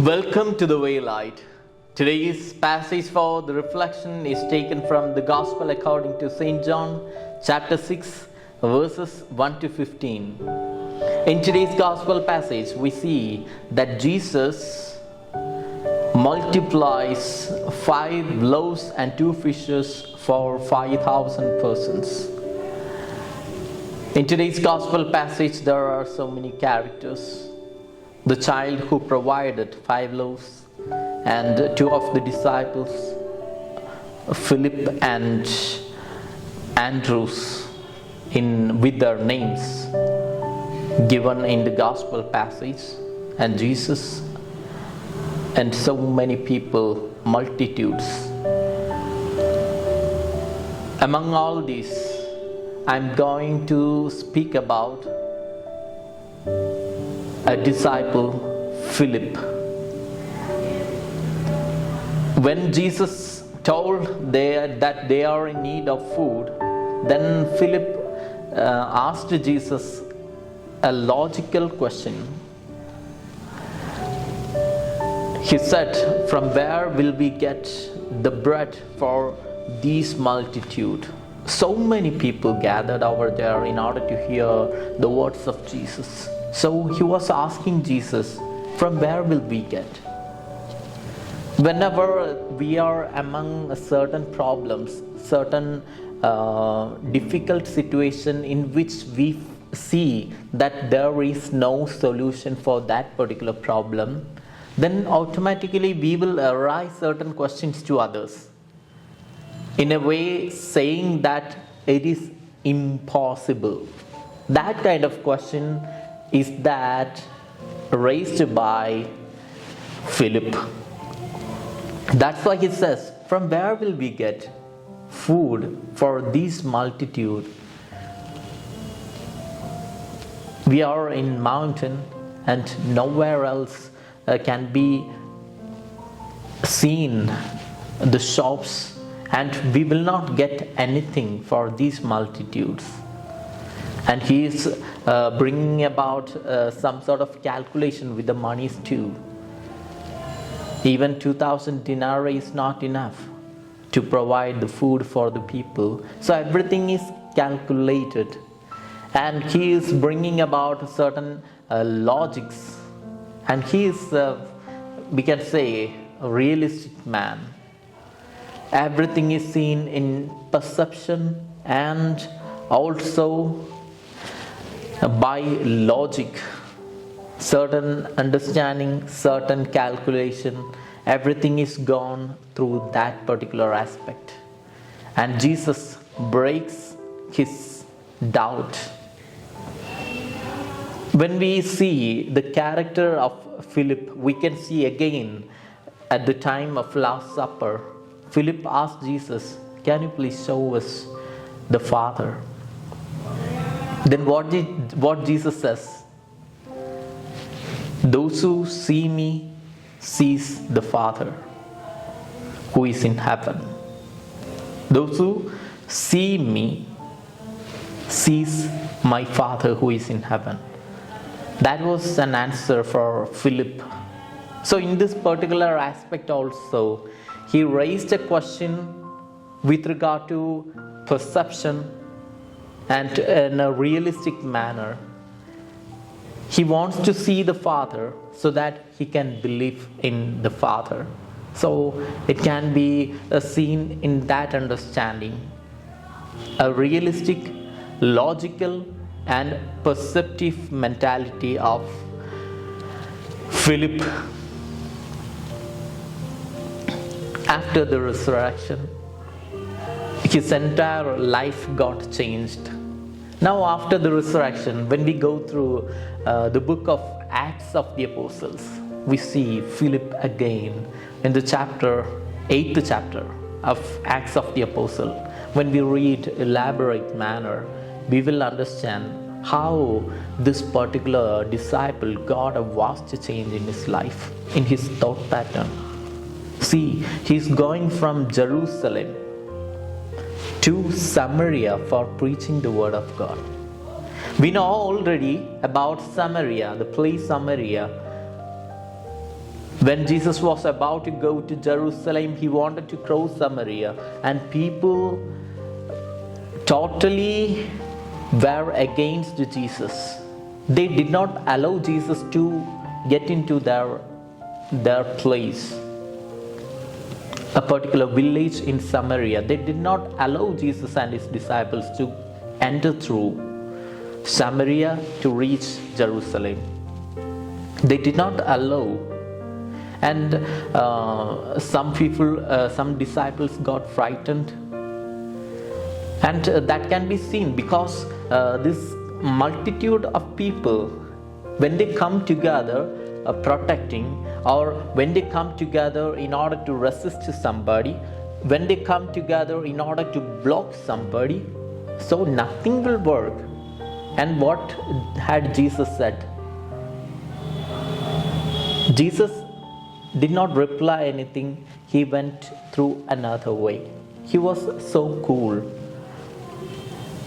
Welcome to the Waylight. Today's passage for the reflection is taken from the Gospel according to St. John, chapter 6, verses 1 to 15. In today's Gospel passage, we see that Jesus multiplies 5 loaves and 2 fishes for 5,000 persons. In today's Gospel passage, there are so many characters. The child who provided 5 loaves and 2 of the disciples, Philip and Andrews, with their names given in the gospel passage, and Jesus and so many people, multitudes. Among all these, I'm going to speak about a disciple, Philip. When Jesus told that they are in need of food, then Philip asked Jesus a logical question. He said, "From where will we get the bread for these multitude?" So many people gathered over there in order to hear the words of Jesus. So he was asking Jesus, from where will we get? Whenever we are among certain problems, certain difficult situation in which we see that there is no solution for that particular problem, then automatically we will arise certain questions to others. In a way, saying that it is impossible. That kind of question is that raised by Philip. That's why he says, from where will we get food for this multitude? We are in mountain and nowhere else can be seen the shops, and we will not get anything for these multitudes. And he is bringing about some sort of calculation with the monies too. Even 2,000 denarii is not enough to provide the food for the people. So everything is calculated. And he is bringing about certain logics. And he is, we can say, a realistic man. Everything is seen in perception and also by logic, certain understanding, certain calculation, everything is gone through that particular aspect. And Jesus breaks his doubt. When we see the character of Philip, we can see again at the time of Last Supper, Philip asked Jesus, "Can you please show us the Father?" Then what Jesus says? "Those who see me sees the Father who is in heaven." Those who see me sees my Father who is in heaven. That was an answer for Philip. So in this particular aspect also, he raised a question with regard to perception and in a realistic manner. He wants to see the Father so that he can believe in the Father. So it can be seen in that understanding. A realistic, logical and perceptive mentality of Philip after the resurrection. His entire life got changed. Now after the resurrection, when we go through the book of Acts of the Apostles, we see Philip again in the 8th chapter of Acts of the Apostle. When we read elaborate manner, we will understand how this particular disciple got a vast change in his life, in his thought pattern. See, he's going from Jerusalem to Samaria for preaching the word of God. We know already about Samaria, the place Samaria. When Jesus was about to go to Jerusalem, he wanted to cross Samaria, and people totally were against Jesus. They did not allow Jesus to get into their place. A particular village in Samaria, they did not allow Jesus and his disciples to enter through Samaria to reach Jerusalem. They did not allow. And some disciples got frightened, and that can be seen because this multitude of people, when they come together protecting, or when they come together in order to resist somebody, when they come together in order to block somebody, so nothing will work. And what had Jesus said? Jesus did not reply anything. He went through another way. He was so cool.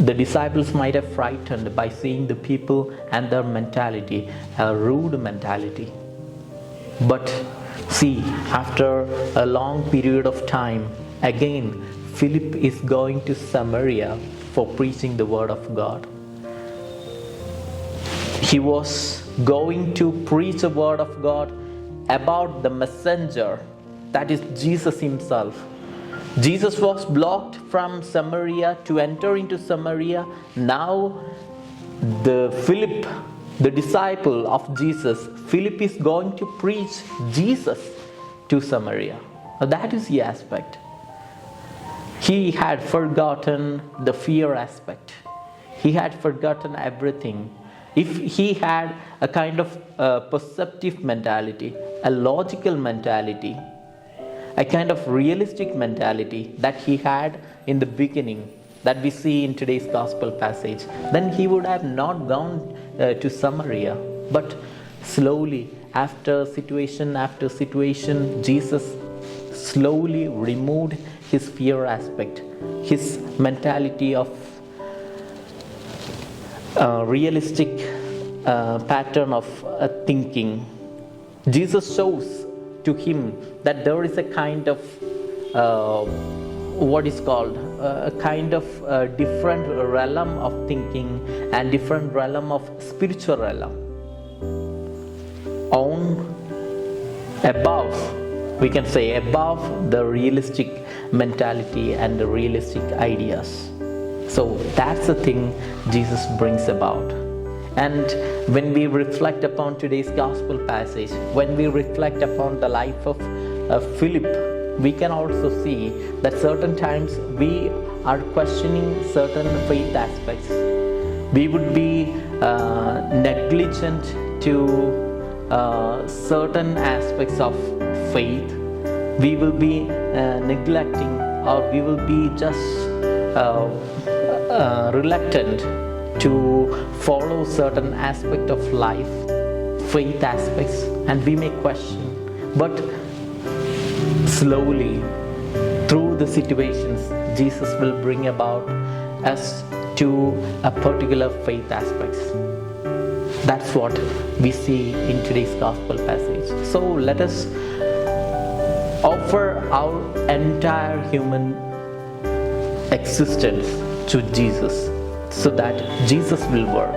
The disciples might have frightened by seeing the people and their mentality, a rude mentality. But see, after a long period of time, again, Philip is going to Samaria for preaching the word of God. He was going to preach the word of God about the messenger, that is Jesus himself. Jesus was blocked from Samaria to enter into Samaria. Now Philip, the disciple of Jesus, Philip is going to preach Jesus to Samaria. Now that is the aspect. He had forgotten the fear aspect. He had forgotten everything. If he had a kind of perceptive mentality, a logical mentality, a kind of realistic mentality that he had in the beginning, that we see in today's gospel passage, then he would have not gone to Samaria. But slowly, after situation, Jesus slowly removed his fear aspect, his mentality of realistic pattern of thinking. Jesus shows to him that there is a kind of what is called a kind of different realm of thinking and different realm of spiritual realm we can say above the realistic mentality and the realistic ideas. So that's the thing Jesus brings about. And when we reflect upon today's gospel passage, when we reflect upon the life of Philip, we can also see that certain times we are questioning certain faith aspects. We would be negligent to certain aspects of faith. We will be neglecting, or we will be just reluctant to follow certain aspect of life, faith aspects, and we may question. But slowly, through the situations, Jesus will bring about us to a particular faith aspects. That's what we see in today's gospel passage. So let us offer our entire human existence to Jesus, so that Jesus will work.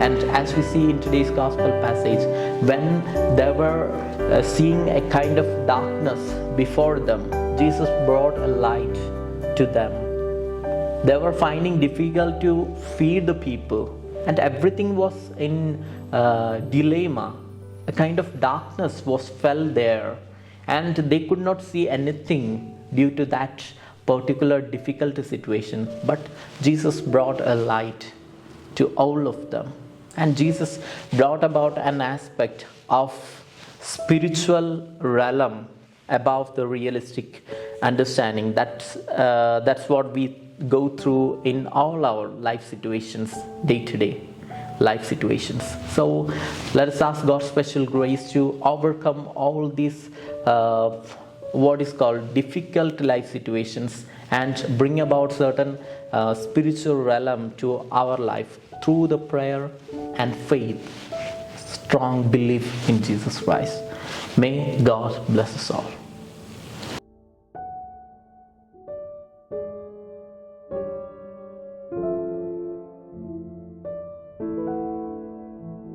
And as we see in today's gospel passage, when they were seeing a kind of darkness before them, Jesus brought a light to them. They were finding difficult to feed the people, and everything was in dilemma. A kind of darkness was felt there, and they could not see anything due to that particular difficult situation. But Jesus brought a light to all of them, and Jesus brought about an aspect of spiritual realm above the realistic understanding. That's what we go through in all our life situations, day-to-day life situations. So let us ask God's special grace to overcome all these what is called difficult life situations, and bring about certain spiritual realm to our life through the prayer and faith. strong belief in Jesus Christ. May God bless us all.